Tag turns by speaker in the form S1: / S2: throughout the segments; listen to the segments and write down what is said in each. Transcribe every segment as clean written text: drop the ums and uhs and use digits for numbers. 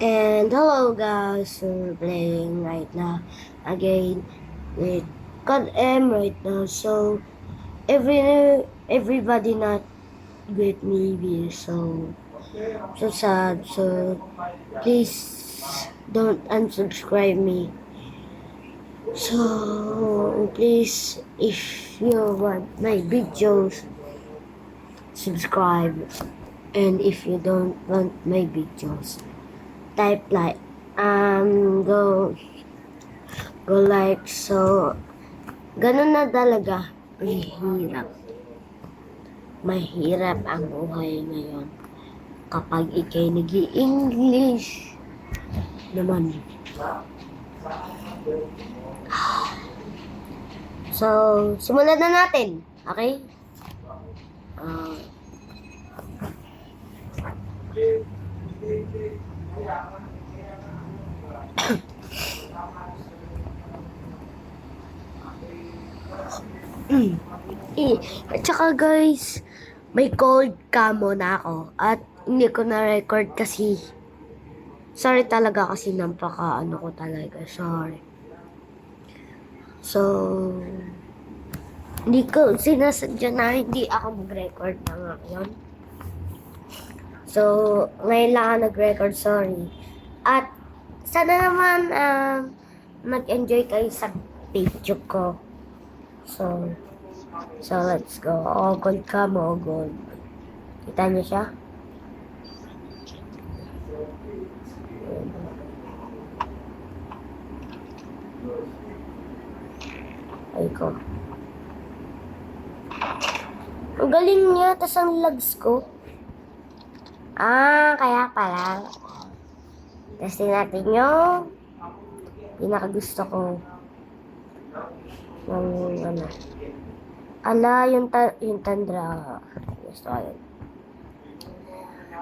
S1: And hello guys, we're playing right now again with God M right now. So everybody not with me be so sad. So please don't unsubscribe me. So please, if you want my videos, subscribe. And if you don't want my videos, type like go like. So ganun na talaga, mahirap ang buhay ngayon kapag ikay nag-i-English naman. So simulan na natin, okay? uh, At saka guys, may cold camo na ako at hindi ko na-record kasi sorry talaga kasi napaka ano ko talaga, sorry. So hindi ko sinasadya na hindi ako mag-record na ngayon. So ngayon lang ako nag-record, sorry. At sana naman mag-enjoy kayo sa video ko. So let's go. Oh, gold ka mo, gold. Kita niyo siya? Ay ko. Ang galing niya, tas ang lags ko. Kaya pala. Testin natin yung pinakagusto ko. Yung ano. Yung Tundra. Gusto ko yun.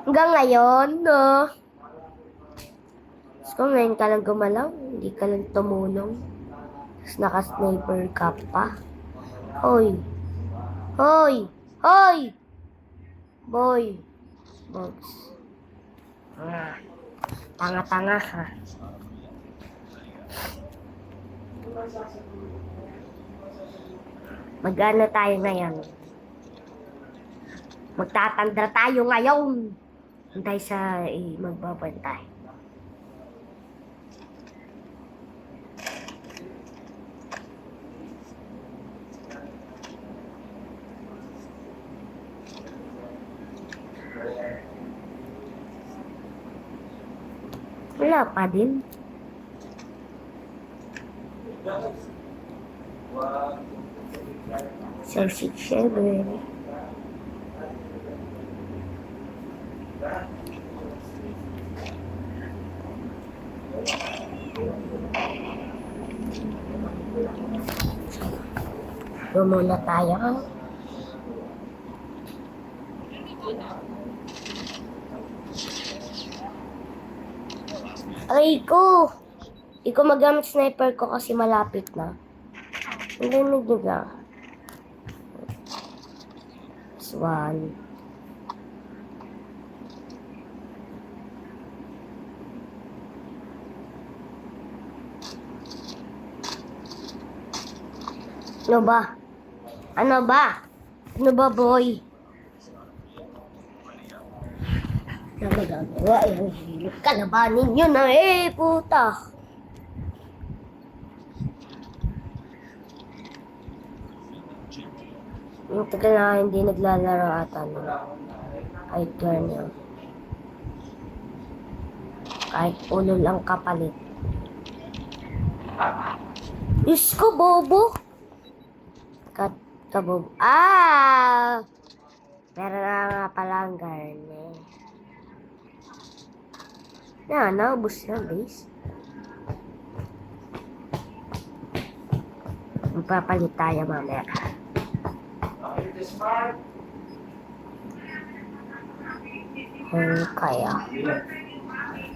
S1: Hanggang ngayon, no? So, ngayon ka lang gumalaw. Hindi ka lang tumulong. Tapos naka-sniper ka pa. Hoy! Hoy! Hoy! Boy! Box. Tanga-tanga ha. Mag-ano tayo ngayon? Magtatandra tayo ngayon. Hintay sa magbabantay. Wala pa din. So, 6-7. Gumula tayo. Aray ko! Ikaw magamit sniper ko kasi malapit na. Hindi nagduga. This one. Ano ba? Ano ba? Ano ba, boy? Na magagawa, kalabanin nyo na puta. Yung tagal na hindi naglalaro ata no. Kahit ganyan. Kahit ulo lang kapalit. Diyos ko, bobo. Kabobo. Pero na nga palang garne. Naubos na, base. Magpapalit tayo mamaya.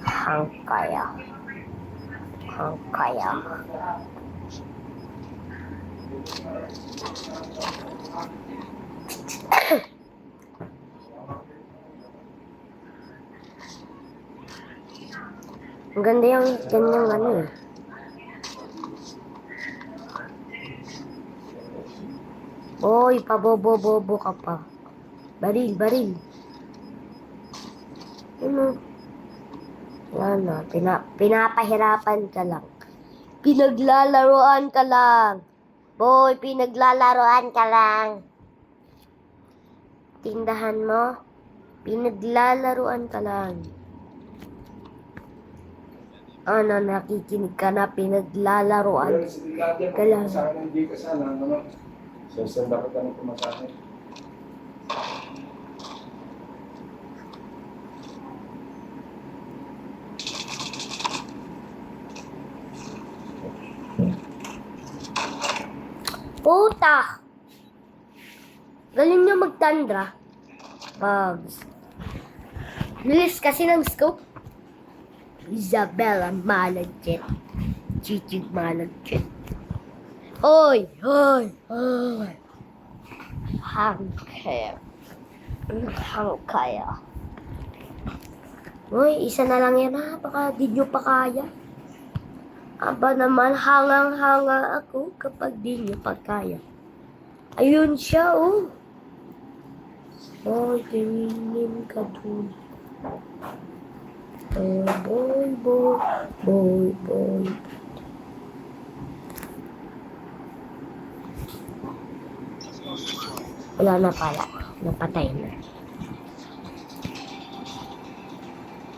S1: Hangkaya. Ang ganda yung ganyang ano eh. Oy, pabobo-bobo ka pa. Baril, baril. Ano? Wala na. Pinapahirapan ka lang. Pinaglalaroan ka lang. Boy, pinaglalaroan ka lang. Tindahan mo, pinaglalaroan ka lang. Ano, nakikinig ka na, pinaglalaroan ka lang.
S2: Sa akin, hindi ka sana, ano, sasanda ka ng pumasahin.
S1: Puta! Galing niya magtandra. Bugs. Bilis kasi ng scope. Isabella Malagit. Chichig Malagit. Hoy! Hoy! Hoy! Hangkaya. Hangkaya. Hoy, isa na lang yan ha. Baka di nyo pa kaya. Aba naman, hangang-hanga ako kapag di nyo pa kaya. Ayun siya, oh. Boy, tingin ka dun. Oh, boy, boy, boy, boy. Wala na pala. Napatay na.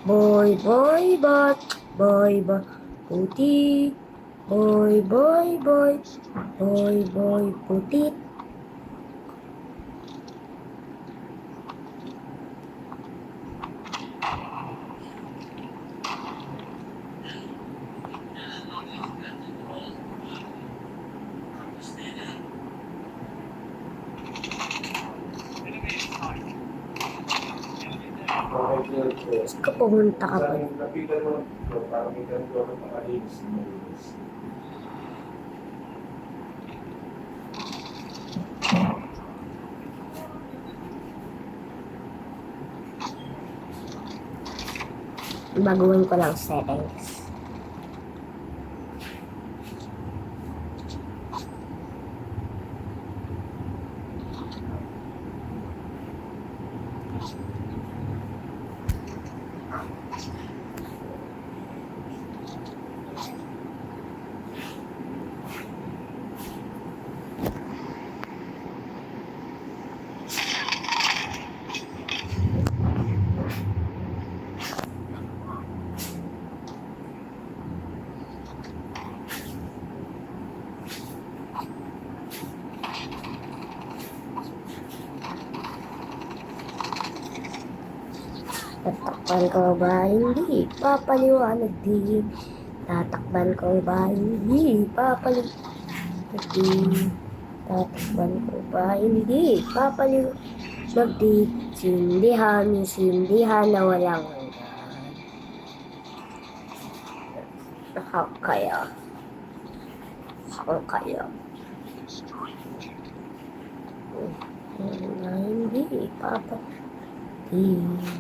S1: Boy, boy, but, boy, boy, puti. Boy, boy, boy, boy, boy, puti. Gusto ko pumunta ka pa.
S2: Lapitan mo, parang may ganito ako makalinis.
S1: Baguhin ko lang settings. Tatakpan ko ba? Hindi. Papaliwanag din. Tatakpan ko ba? Hindi. Papaliwanag din. Tatakpan ko ba? Hindi. Papaliwanag din. Sindihan na walang hanggan. Nakakaya. Nakakaya. Hindi. Papaliwanag.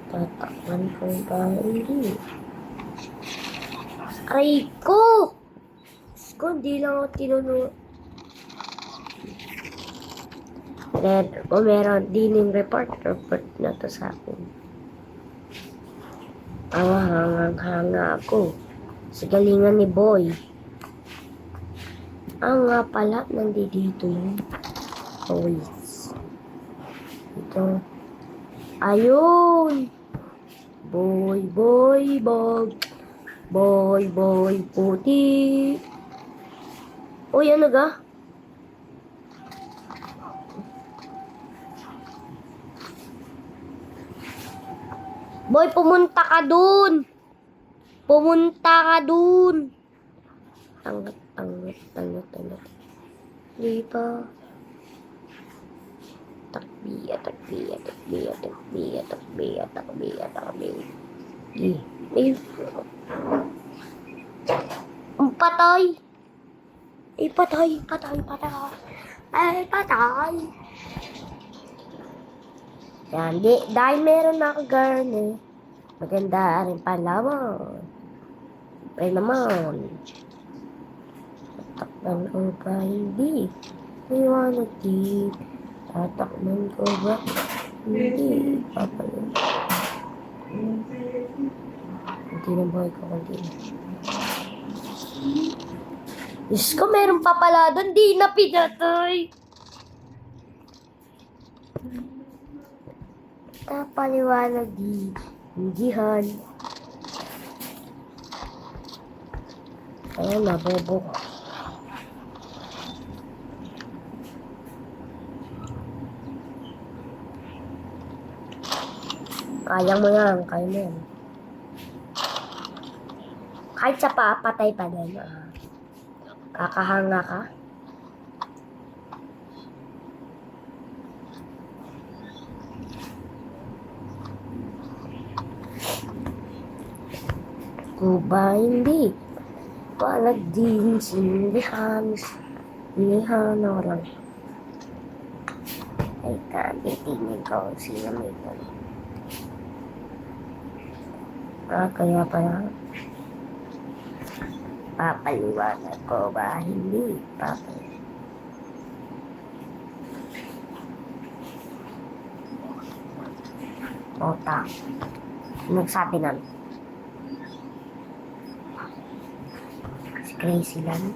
S1: Tatakpan ko ba? Hindi. Aray ko! Diyos ko, hindi lang ako tinunod. Kung meron din yung report na to sa akin. Hangang-hanga ako. Sa galingan ni Boy. Nga pala, nandito yun. Always. Ito. Ayun! Boy, boy, boy. Boy, boy, puti. Uy, ano ga? Boy, pumunta ka dun. Pumunta ka dun. Tangat. Di pa. Takbi. Patay. Patay. Ay, patay. Yan, dahil meron na ako garne, maganda rin palaman. Ay naman. Tatakman ko ba hindi? Liwanag di. Tatakman ko ba hindi? Papalit. Hindi na buhay ko kanina. Diyos ko, meron pa pala doon. Di na pinatay. Tapaliwanag di. Hindihan. Ayun, nabobo ko. Kaya mo yan. Kaya mo yan. Kahit sa papatay pa din. Kakahanga ka. Kuba hindi. Palag din sinilihan. Sinilihan na walang. Ay ka, titingin ko sila may gano'n. Kaya pala. Papaliwanag ko ba? Hindi. Papaliwanag. Ota. Nagsabi nun. Si Crazy lang.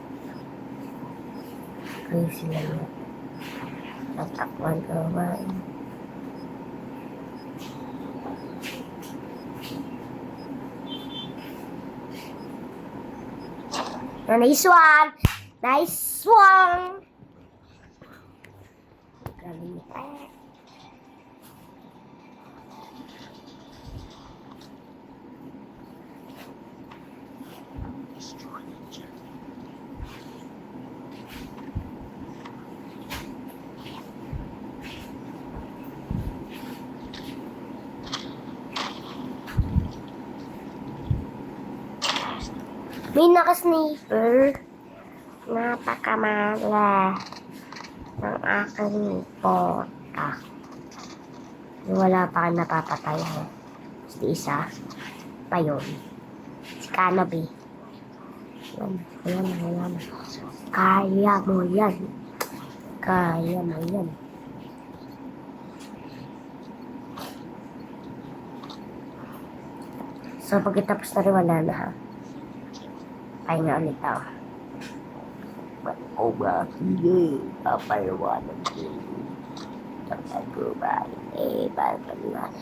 S1: Crazy lang yan. Nagtakwan ko ba? Nice one! Nice one! Galing pa. May naka-sniper. Napakamala ng aking pota. Wala pa ka napapatay. Si isa pa yun. Si Cannabis. Ayan. Kaya mo yan. Kaya mo yan. So, pagkatapos na rin wala na ha. Pahinga ulit ako. O ba, sige, papaliwanag din. Tapos ko ba, papaliwanag.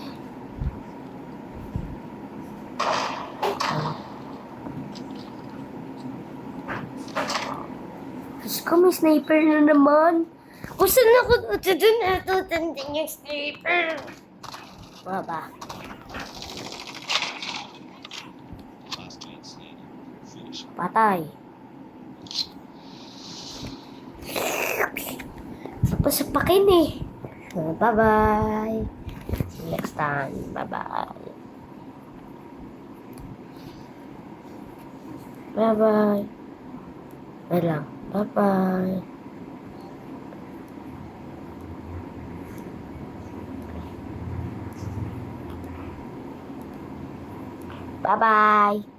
S1: Diyos ko, may sniper na naman. Kung saan ako doon natutandang yung sniper? Baba. Patay. Pasapakin eh. Bye-bye. See you next time. Bye-bye. Bye-bye. Wait lang. Bye-bye. Bye-bye.